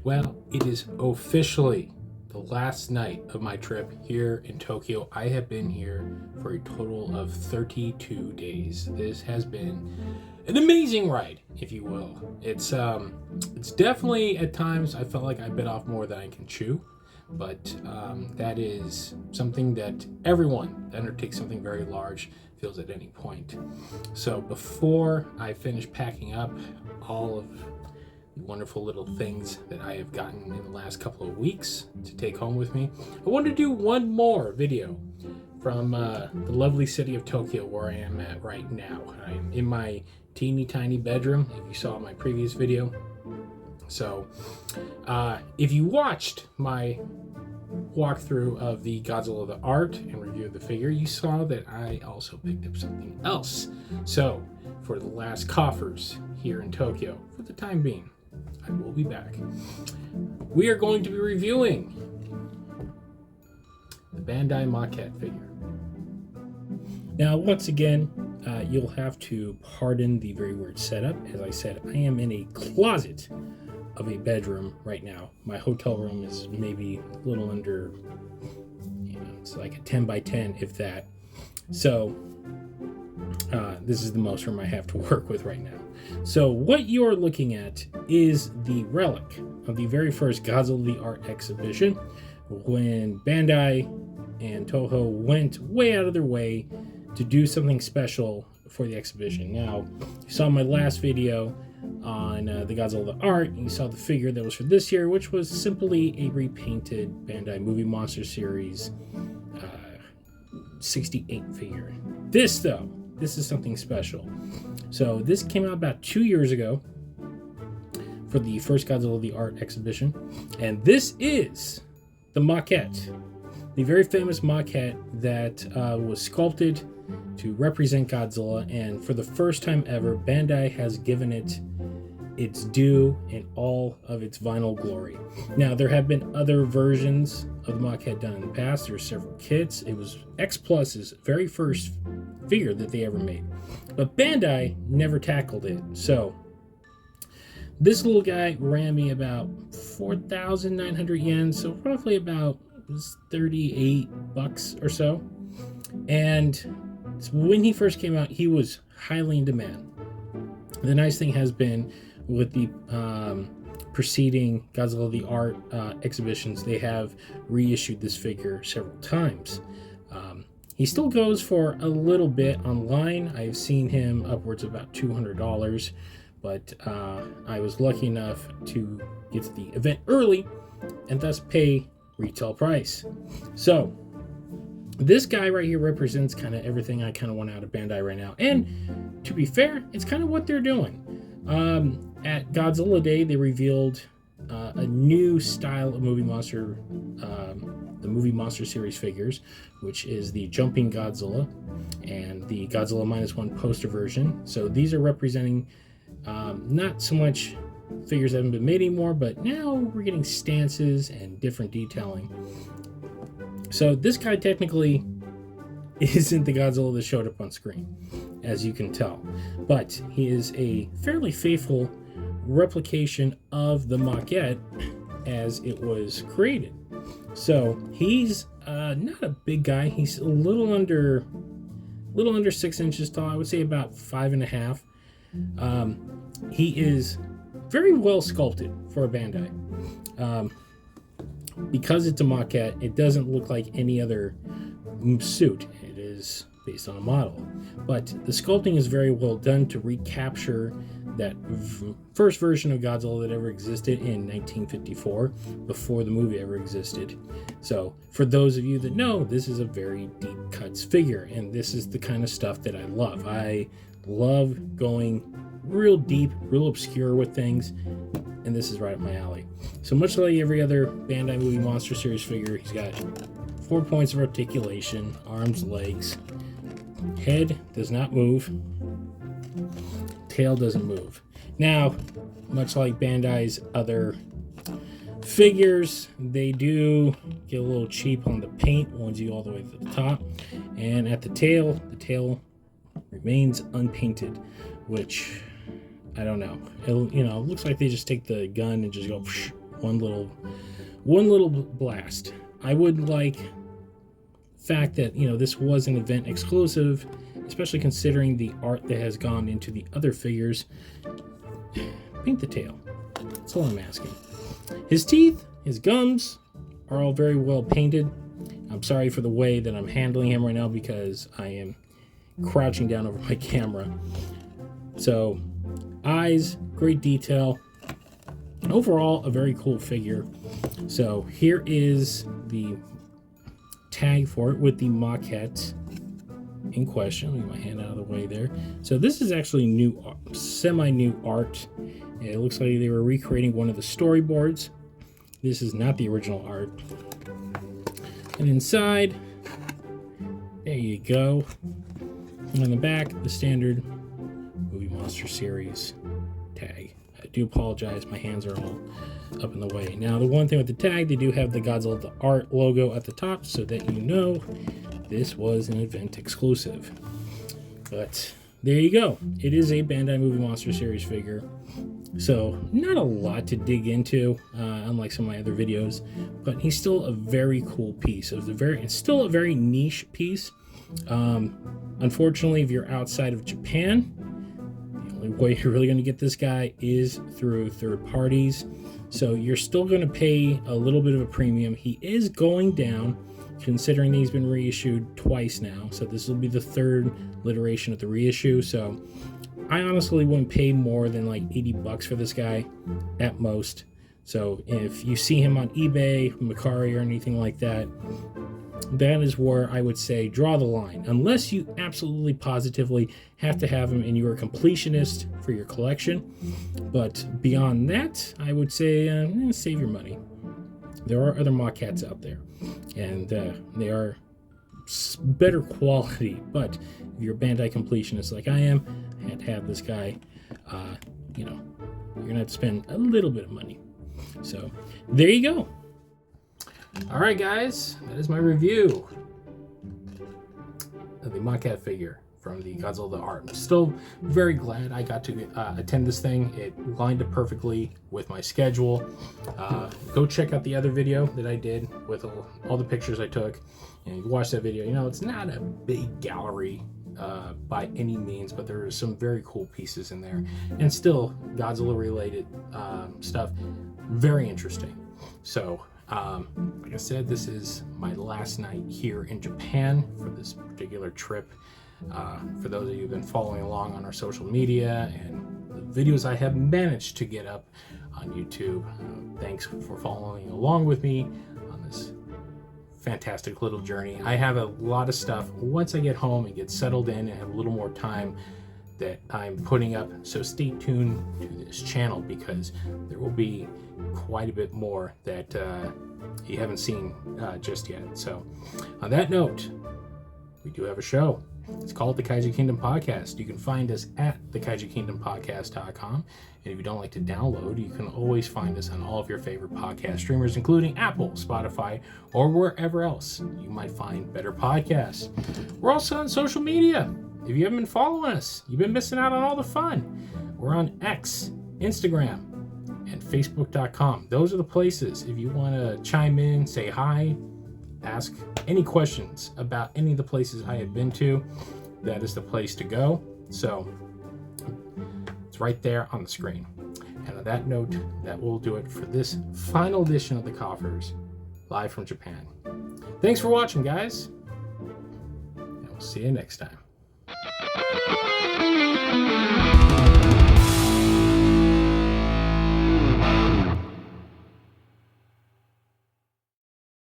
Well, it is officially the last night of my trip here in Tokyo. I have been here for a total of 32 days. This has been an amazing ride, if you will. It's definitely at times I felt like I bit off more than I can chew, but that is something that everyone that undertakes something very large feels at any point. So before I finish packing up all of the wonderful little things that I have gotten in the last couple of weeks to take home with me, I want to do one more video from the lovely city of Tokyo, where I am at right now. I'm in my teeny tiny bedroom, if you saw my previous video. So if you watched my walkthrough of the Godzilla the Art and review of the figure, you saw that I also picked up something else. So for the last KOFFERS here in Tokyo, for the time being, I will be back. We are going to be reviewing the Bandai Marquette figure. Now, once again, you'll have to pardon the very weird setup. As I said, I am in a closet of a bedroom right now. My hotel room is maybe a little under, it's like a 10 by 10, if that. So this is the most room I have to work with right now. So what you're looking at is the relic of the very first Godzilla the Art exhibition, when Bandai and Toho went way out of their way to do something special for the exhibition. Now, you saw my last video on the Godzilla the Art, and you saw the figure that was for this year, which was simply a repainted Bandai Movie Monster Series 68 figure. This, though, this is something special. So this came out about 2 years ago for the first Godzilla the Art exhibition, and this is the Marquette, the very famous Marquette that was sculpted to represent Godzilla, and for the first time ever, Bandai has given it its due in all of its vinyl glory. Now, there have been other versions of the Marquette done in the past. There were several kits. It was X Plus's very first figure that they ever made, but Bandai never tackled it. So this little guy ran me about 4,900 yen, so roughly about $38 or so. And when he first came out, he was highly in demand. The nice thing has been, with the preceding Godzilla the Art exhibitions, they have reissued this figure several times. He still goes for a little bit online. I've seen him upwards of about $200, but I was lucky enough to get to the event early and thus pay retail price. So this guy right here represents kind of everything I kind of want out of Bandai right now. And to be fair, it's kind of what they're doing. At Godzilla Day, they revealed a new style of movie monster, the Movie Monster Series figures, which is the Jumping Godzilla and the Godzilla -1 poster version. So these are representing not so much figures that haven't been made anymore, but now we're getting stances and different detailing. So this guy technically isn't the Godzilla that showed up on screen, as you can tell, but he is a fairly faithful replication of the Marquette as it was created. So he's not a big guy. He's a little under 6 inches tall. I would say about 5.5. He is very well sculpted for a Bandai. Because it's a Marquette, it doesn't look like any other suit. It is based on a model. But the sculpting is very well done to recapture that first version of Godzilla that ever existed in 1954, before the movie ever existed. So for those of you that know, this is a very deep cuts figure, and this is the kind of stuff that I love. I love going real deep, real obscure with things, and this is right up my alley. So much like every other Bandai Movie Monster Series figure, he's got 4 points of articulation, arms, legs. Head does not move. Tail doesn't move. Now, much like Bandai's other figures, they do get a little cheap on the paint once you all the way to the top. And at the tail remains unpainted, which I don't know. It looks like they just take the gun and just go one little blast. I would like fact that, you know, this was an event exclusive, especially considering the art that has gone into the other figures. Paint the tail. That's all I'm asking. His teeth, his gums are all very well painted. I'm sorry for the way that I'm handling him right now because I am crouching down over my camera. So, eyes, great detail. Overall, a very cool figure. So here is the tag for it with the Marquette in question. Leave my hand out of the way there. So this is actually new, semi-new art. It looks like they were recreating one of the storyboards. This is not the original art. And inside, there you go. And on the back, the standard Movie Monster Series tag. I do apologize, my hands are all up in the way. Now, the one thing with the tag, they do have the Godzilla the Art logo at the top so that you know this was an event exclusive. But there you go. It is a Bandai Movie Monster Series figure. So, not a lot to dig into, unlike some of my other videos, but he's still a very cool piece. It's still a very niche piece. Unfortunately, if you're outside of Japan, the only way you're really going to get this guy is through third parties. So you're still going to pay a little bit of a premium. He is going down, considering he's been reissued twice now. So this will be the third iteration of the reissue. So I honestly wouldn't pay more than like $80 for this guy at most. So if you see him on eBay, Mercari, or anything like that, that is where I would say draw the line. Unless you absolutely positively have to have him and you're a completionist for your collection. But beyond that, I would say save your money. There are other Marquettes out there, and they are better quality. But if you're a Bandai completionist like I am, I had to have this guy. You know, you're gonna have to spend a little bit of money. So there you go. All right, guys, that is my review of the Marquette figure from the Godzilla the Art. I'm still very glad I got to attend this thing. It lined up perfectly with my schedule. Go check out the other video that I did with all the pictures I took. And you can watch that video. You know, it's not a big gallery by any means, but there are some very cool pieces in there. And still, Godzilla-related stuff. Very interesting. So, like I said, this is my last night here in Japan for this particular trip. For those of you who've been following along on our social media and the videos I have managed to get up on YouTube, thanks for following along with me on this fantastic little journey. I have a lot of stuff once I get home and get settled in and have a little more time that I'm putting up, so stay tuned to this channel because there will be quite a bit more that you haven't seen just yet. So on that note, we do have a show. It's called the Kaiju Kingdom Podcast. You can find us at thekaijukingdompodcast.com. And if you don't like to download, you can always find us on all of your favorite podcast streamers, including Apple, Spotify, or wherever else you might find better podcasts. We're also on social media. If you haven't been following us, you've been missing out on all the fun. We're on X, Instagram, and Facebook.com. Those are the places. If you want to chime in, say hi, ask any questions about any of the places I have been to, that is the place to go. So it's right there on the screen. And on that note, that will do it for this final edition of the Koffers, live from Japan. Thanks for watching, guys, and we'll see you next time.